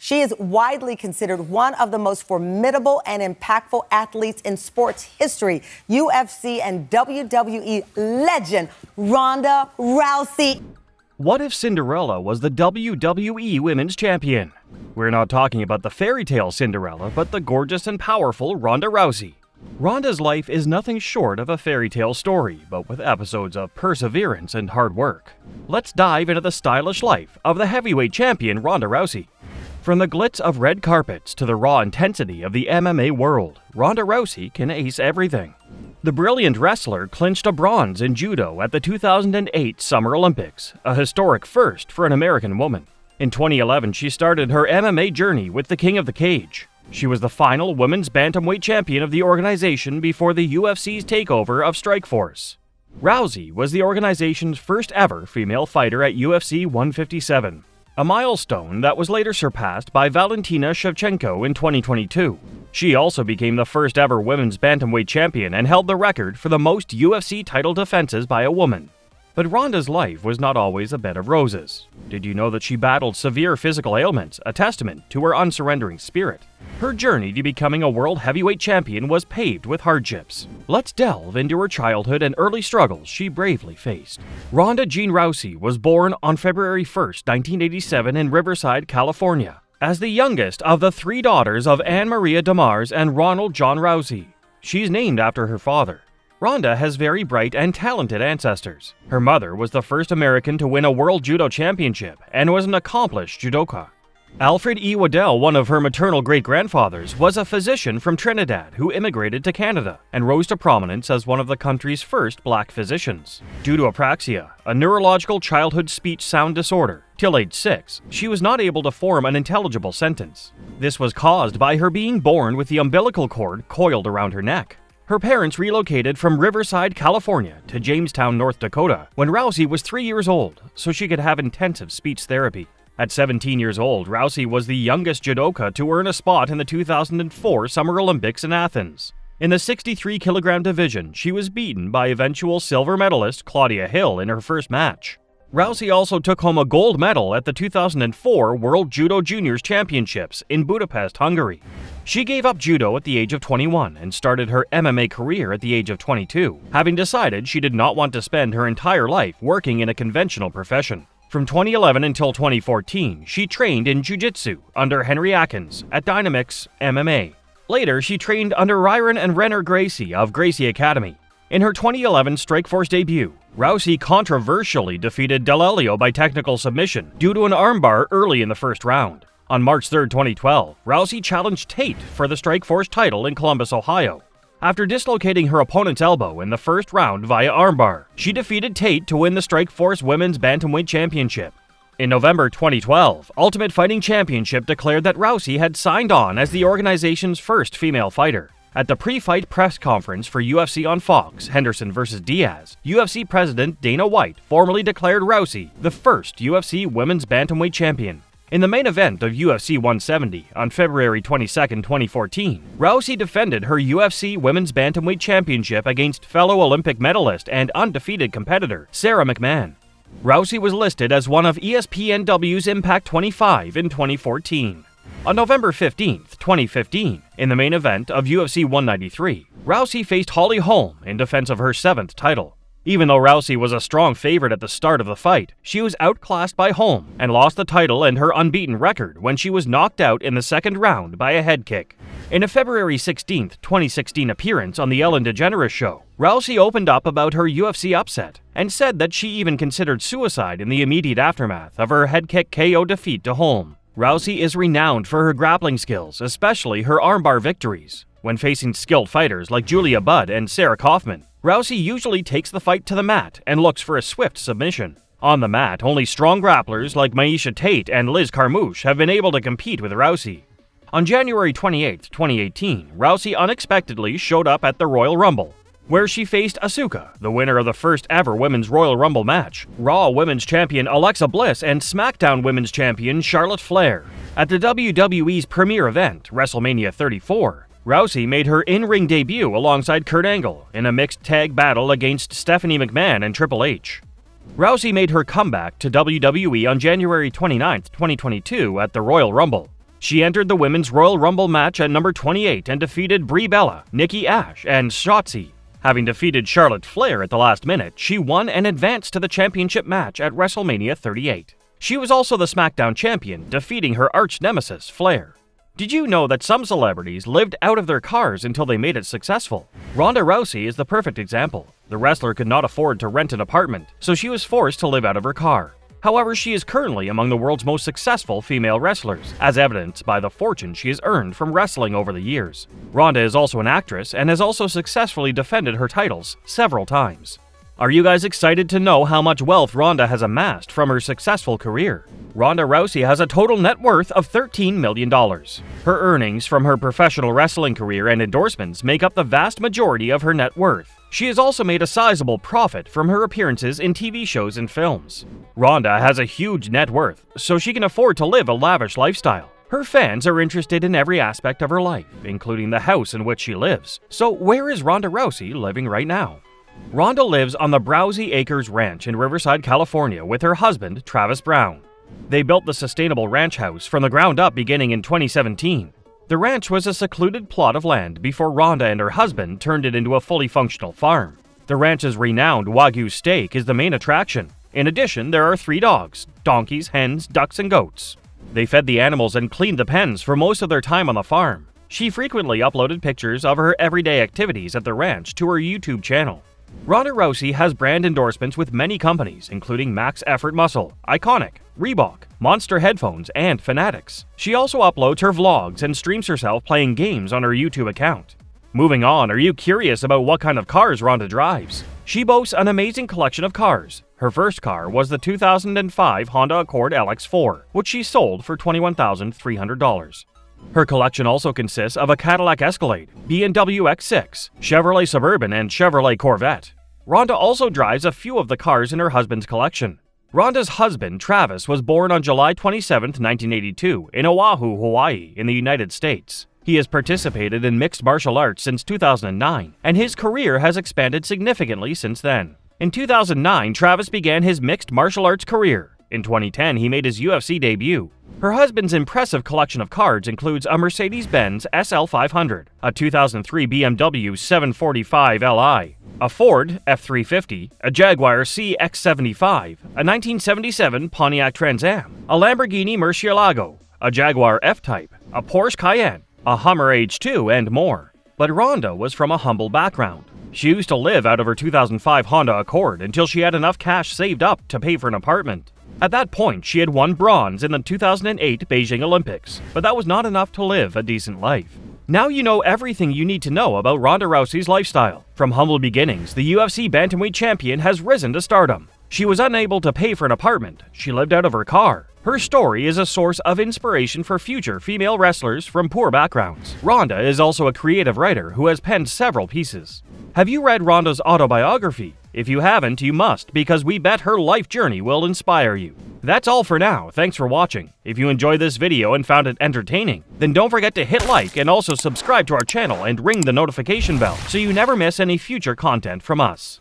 She is widely considered one of the most formidable and impactful athletes in sports history. UFC and WWE legend Ronda Rousey. What if Cinderella was the WWE Women's Champion? We're not talking about the fairy tale Cinderella, but the gorgeous and powerful Ronda Rousey. Ronda's life is nothing short of a fairy tale story, but with episodes of perseverance and hard work. Let's dive into the stylish life of the heavyweight champion Ronda Rousey. From the glitz of red carpets to the raw intensity of the MMA world, Ronda Rousey can ace everything. The brilliant wrestler clinched a bronze in judo at the 2008 Summer Olympics, a historic first for an American woman. In 2011, she started her MMA journey with the King of the Cage. She was the final women's bantamweight champion of the organization before the UFC's takeover of Strikeforce. Rousey was the organization's first ever female fighter at UFC 157, a milestone that was later surpassed by Valentina Shevchenko in 2022. She also became the first ever women's bantamweight champion and held the record for the most UFC title defenses by a woman. But Ronda's life was not always a bed of roses. Did you know that she battled severe physical ailments, a testament to her unsurrendering spirit? Her journey to becoming a world heavyweight champion was paved with hardships. Let's delve into her childhood and early struggles she bravely faced. Ronda Jean Rousey was born on February 1, 1987 in Riverside, California, as the youngest of the three daughters of Anne Maria DeMars and Ronald John Rousey. She's named after her father. Ronda has very bright and talented ancestors. Her mother was the first American to win a World Judo Championship and was an accomplished judoka. Alfred E. Waddell, one of her maternal great-grandfathers, was a physician from Trinidad who immigrated to Canada and rose to prominence as one of the country's first black physicians. Due to apraxia, a neurological childhood speech sound disorder, till age 6, she was not able to form an intelligible sentence. This was caused by her being born with the umbilical cord coiled around her neck. Her parents relocated from Riverside, California to Jamestown, North Dakota when Rousey was 3 years old so she could have intensive speech therapy. At 17 years old, Rousey was the youngest judoka to earn a spot in the 2004 Summer Olympics in Athens. In the 63-kilogram division, she was beaten by eventual silver medalist Claudia Hill in her first match. Rousey also took home a gold medal at the 2004 World Judo Juniors Championships in Budapest, Hungary. She gave up judo at the age of 21 and started her MMA career at the age of 22, having decided she did not want to spend her entire life working in a conventional profession. From 2011 until 2014, she trained in jiu-jitsu under Henry Atkins at Dynamix MMA. Later, she trained under Ryron and Renner Gracie of Gracie Academy. In her 2011 Strikeforce debut, Rousey controversially defeated D'Alelio by technical submission due to an armbar early in the first round. On March 3, 2012, Rousey challenged Tate for the Strikeforce title in Columbus, Ohio. After dislocating her opponent's elbow in the first round via armbar, she defeated Tate to win the Strikeforce Women's Bantamweight Championship. In November 2012, Ultimate Fighting Championship declared that Rousey had signed on as the organization's first female fighter. At the pre-fight press conference for UFC on Fox, Henderson vs. Diaz, UFC President Dana White formally declared Rousey the first UFC Women's Bantamweight Champion. In the main event of UFC 170 on February 22, 2014, Rousey defended her UFC Women's Bantamweight Championship against fellow Olympic medalist and undefeated competitor Sarah McMahon. Rousey was listed as one of ESPNW's Impact 25 in 2014. On November 15, 2015, in the main event of UFC 193, Rousey faced Holly Holm in defense of her 7th title. Even though Rousey was a strong favorite at the start of the fight, she was outclassed by Holm and lost the title and her unbeaten record when she was knocked out in the second round by a head kick. In a February 16, 2016 appearance on The Ellen DeGeneres Show, Rousey opened up about her UFC upset and said that she even considered suicide in the immediate aftermath of her head kick KO defeat to Holm. Rousey is renowned for her grappling skills, especially her armbar victories. When facing skilled fighters like Julia Budd and Sarah Kaufman, Rousey usually takes the fight to the mat and looks for a swift submission. On the mat, only strong grapplers like Miesha Tate and Liz Carmouche have been able to compete with Rousey. On January 28, 2018, Rousey unexpectedly showed up at the Royal Rumble, where she faced Asuka, the winner of the first ever Women's Royal Rumble match, Raw Women's Champion Alexa Bliss, and SmackDown Women's Champion Charlotte Flair. At the WWE's premier event, WrestleMania 34, Rousey made her in-ring debut alongside Kurt Angle in a mixed tag battle against Stephanie McMahon and Triple H. Rousey made her comeback to WWE on January 29, 2022 at the Royal Rumble. She entered the Women's Royal Rumble match at number 28 and defeated Brie Bella, Nikki Ash, and Shotzi. Having defeated Charlotte Flair at the last minute, she won and advanced to the championship match at WrestleMania 38. She was also the SmackDown champion, defeating her arch-nemesis, Flair. Did you know that some celebrities lived out of their cars until they made it successful? Ronda Rousey is the perfect example. The wrestler could not afford to rent an apartment, so she was forced to live out of her car. However, she is currently among the world's most successful female wrestlers, as evidenced by the fortune she has earned from wrestling over the years. Ronda is also an actress and has also successfully defended her titles several times. Are you guys excited to know how much wealth Ronda has amassed from her successful career? Ronda Rousey has a total net worth of $13 million. Her earnings from her professional wrestling career and endorsements make up the vast majority of her net worth. She has also made a sizable profit from her appearances in TV shows and films. Ronda has a huge net worth, so she can afford to live a lavish lifestyle. Her fans are interested in every aspect of her life, including the house in which she lives. So where is Ronda Rousey living right now? Ronda lives on the Browsey Acres Ranch in Riverside, California with her husband, Travis Brown. They built the sustainable ranch house from the ground up beginning in 2017. The ranch was a secluded plot of land before Ronda and her husband turned it into a fully functional farm. The ranch's renowned Wagyu steak is the main attraction. In addition, there are 3 dogs, donkeys, hens, ducks, and goats. They fed the animals and cleaned the pens for most of their time on the farm. She frequently uploaded pictures of her everyday activities at the ranch to her YouTube channel. Ronda Rousey has brand endorsements with many companies, including Max Effort Muscle, Iconic, Reebok, Monster Headphones, and Fanatics. She also uploads her vlogs and streams herself playing games on her YouTube account. Moving on, are you curious about what kind of cars Ronda drives? She boasts an amazing collection of cars. Her first car was the 2005 Honda Accord LX4, which she sold for $21,300. Her collection also consists of a Cadillac Escalade, B&W X6, Chevrolet Suburban, and Chevrolet Corvette. Ronda also drives a few of the cars in her husband's collection. Ronda's husband, Travis, was born on July 27, 1982, in Oahu, Hawaii, in the United States. He has participated in mixed martial arts since 2009, and his career has expanded significantly since then. In 2009, Travis began his mixed martial arts career. In 2010, he made his UFC debut. Her husband's impressive collection of cards includes a Mercedes-Benz SL500, a 2003 BMW 745 Li, a Ford F350, a Jaguar CX-75, a 1977 Pontiac Trans Am, a Lamborghini Murcielago, a Jaguar F-Type, a Porsche Cayenne, a Hummer H2, and more. But Ronda was from a humble background. She used to live out of her 2005 Honda Accord until she had enough cash saved up to pay for an apartment. At that point, she had won bronze in the 2008 Beijing Olympics, but that was not enough to live a decent life. Now you know everything you need to know about Ronda Rousey's lifestyle. From humble beginnings, the UFC Bantamweight champion has risen to stardom. She was unable to pay for an apartment. She lived out of her car. Her story is a source of inspiration for future female wrestlers from poor backgrounds. Ronda is also a creative writer who has penned several pieces. Have you read Ronda's autobiography? If you haven't, you must, because we bet her life journey will inspire you. That's all for now. Thanks for watching. If you enjoyed this video and found it entertaining, then don't forget to hit like and also subscribe to our channel and ring the notification bell so you never miss any future content from us.